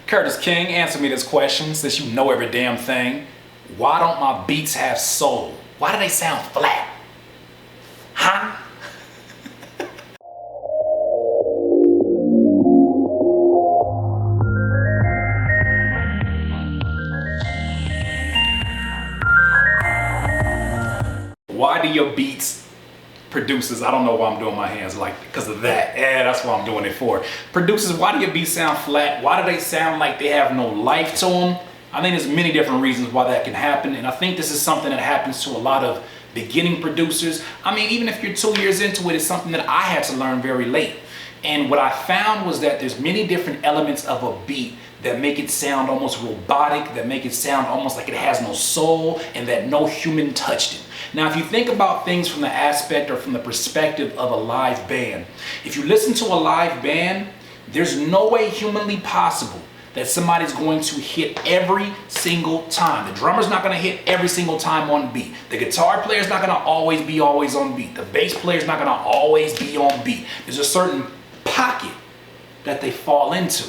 Curtis King, answer me this question since you know every damn thing. Why don't my beats have soul? Why do they sound flat? Huh? Why do your beats, producers, I don't know why I'm doing my hands like because of that. Yeah, that's what I'm doing it for. Producers, why do your beats sound flat? Why do they sound like they have no life to them? I think there's many different reasons why that can happen, and I think this is something that happens to a lot of beginning producers. I mean, even if you're 2 years into it, it's something that I had to learn very late. And what I found was that there's many different elements of a beat that make it sound almost robotic, that make it sound almost like it has no soul and that no human touched it. Now, if you think about things from the aspect or from the perspective of a live band, if you listen to a live band, there's no way humanly possible that somebody's going to hit every single time. The drummer's not going to hit every single time on beat. The guitar player's not going to always be on beat. The bass player's not going to always be on beat. There's a certain pocket that they fall into.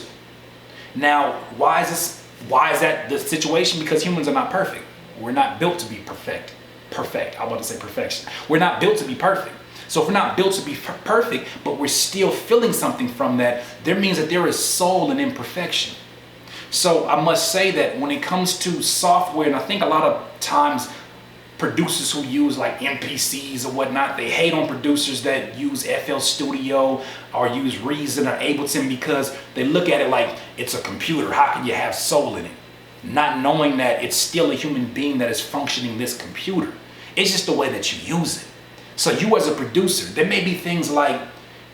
Now, why is that the situation? Because humans are not perfect. We're not built to be perfect. I want to say perfection. We're not built to be perfect. So if we're not built to be perfect, but we're still feeling something from that, there means that there is soul in imperfection. So I must say that when it comes to software, and I think a lot of times producers who use like MPCs or whatnot, they hate on producers that use FL Studio or use Reason or Ableton because they look at it like it's a computer. How can you have soul in it? Not knowing that it's still a human being that is functioning this computer. It's just the way that you use it. So you as a producer, there may be things like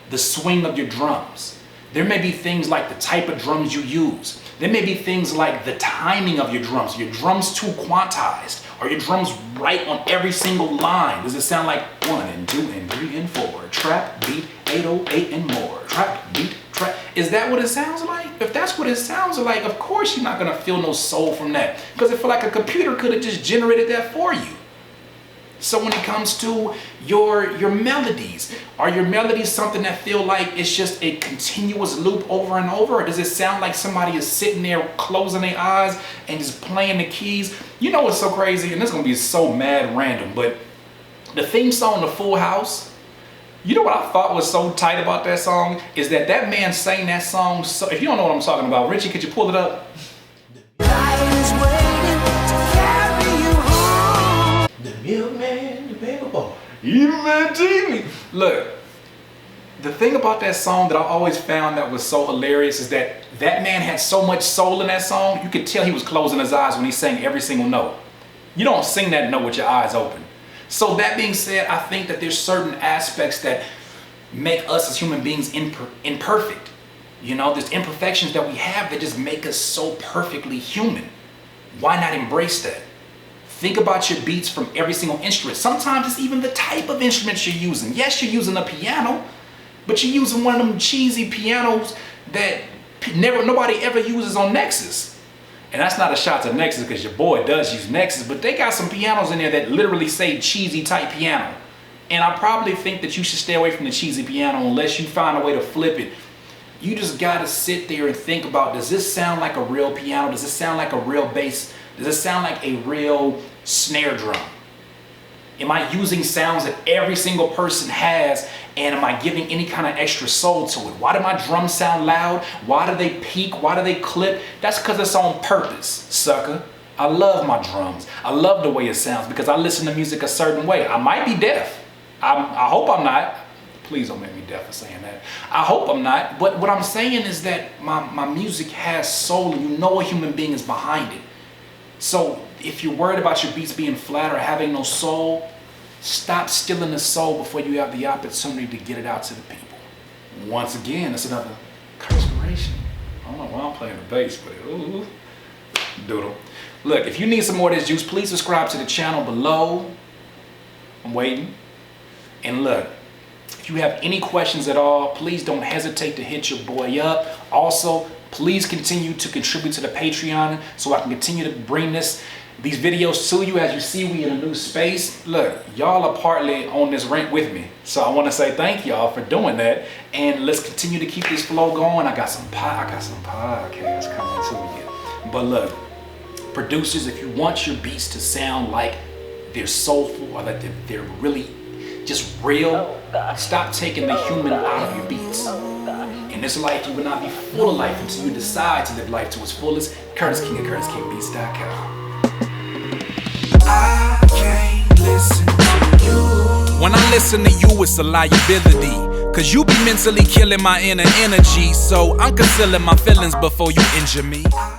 the swing of your drums. There may be things like the type of drums you use. There may be things like the timing of your drums. Your drums too quantized? Are your drums right on every single line? Does it sound like 1 and 2 and 3 and 4? Trap, beat, 808 and more. Trap, beat, trap. Is that what it sounds like? If that's what it sounds like, of course you're not gonna feel no soul from that. Because I feel like a computer could have just generated that for you. So when it comes to your melodies, are your melodies something that feel like it's just a continuous loop over and over? Or does it sound like somebody is sitting there closing their eyes and just playing the keys? You know what's so crazy? And this is going to be so mad random, but the theme song to Full House, you know what I thought was so tight about that song? Is that man sang that song. So, if you don't know what I'm talking about, Richie, could you pull it up? Milkman, the paper boy. You man, Jimmy. Look, the thing about that song that I always found that was so hilarious is that man had so much soul in that song, you could tell he was closing his eyes when he sang every single note. You don't sing that note with your eyes open. So that being said, I think that there's certain aspects that make us as human beings imperfect. You know, there's imperfections that we have that just make us so perfectly human. Why not embrace that? Think about your beats from every single instrument. Sometimes it's even the type of instruments you're using. Yes, you're using a piano, but you're using one of them cheesy pianos that nobody ever uses on Nexus. And that's not a shot to Nexus because your boy does use Nexus, but they got some pianos in there that literally say cheesy type piano. And I probably think that you should stay away from the cheesy piano unless you find a way to flip it. You just gotta sit there and think about, does this sound like a real piano? Does this sound like a real bass? Does it sound like a real snare drum? Am I using sounds that every single person has, and am I giving any kind of extra soul to it? Why do my drums sound loud? Why do they peak? Why do they clip? That's because it's on purpose, sucker. I love my drums. I love the way it sounds because I listen to music a certain way. I might be deaf. I hope I'm not. Please don't make me deaf for saying that. I hope I'm not. But what I'm saying is that my music has soul, and you know a human being is behind it. So if you're worried about your beats being flat or having no soul, stop stealing the soul before you have the opportunity to get it out to the people. Once again, it's another Curtspiration. I don't know why I'm playing the bass, but ooh, doodle. Look, if you need some more of this juice, please subscribe to the channel below. I'm waiting. And look, if you have any questions at all, please don't hesitate to hit your boy up. Also, please continue to contribute to the Patreon so I can continue to bring these videos to you. As you see, we in a new space. Look, y'all are partly on this rent with me. So I want to say thank y'all for doing that. And let's continue to keep this flow going. I got some podcasts coming too. But look, producers, if you want your beats to sound like they're soulful or that they're really just real, stop taking the human out of your beats. In this life, you will not be full of life until you decide to live life to its fullest. Curtis King at CurtisKingBeats.com. I can't listen to you. When I listen to you, it's a liability, cause you be mentally killing my inner energy. So I'm concealing my feelings before you injure me.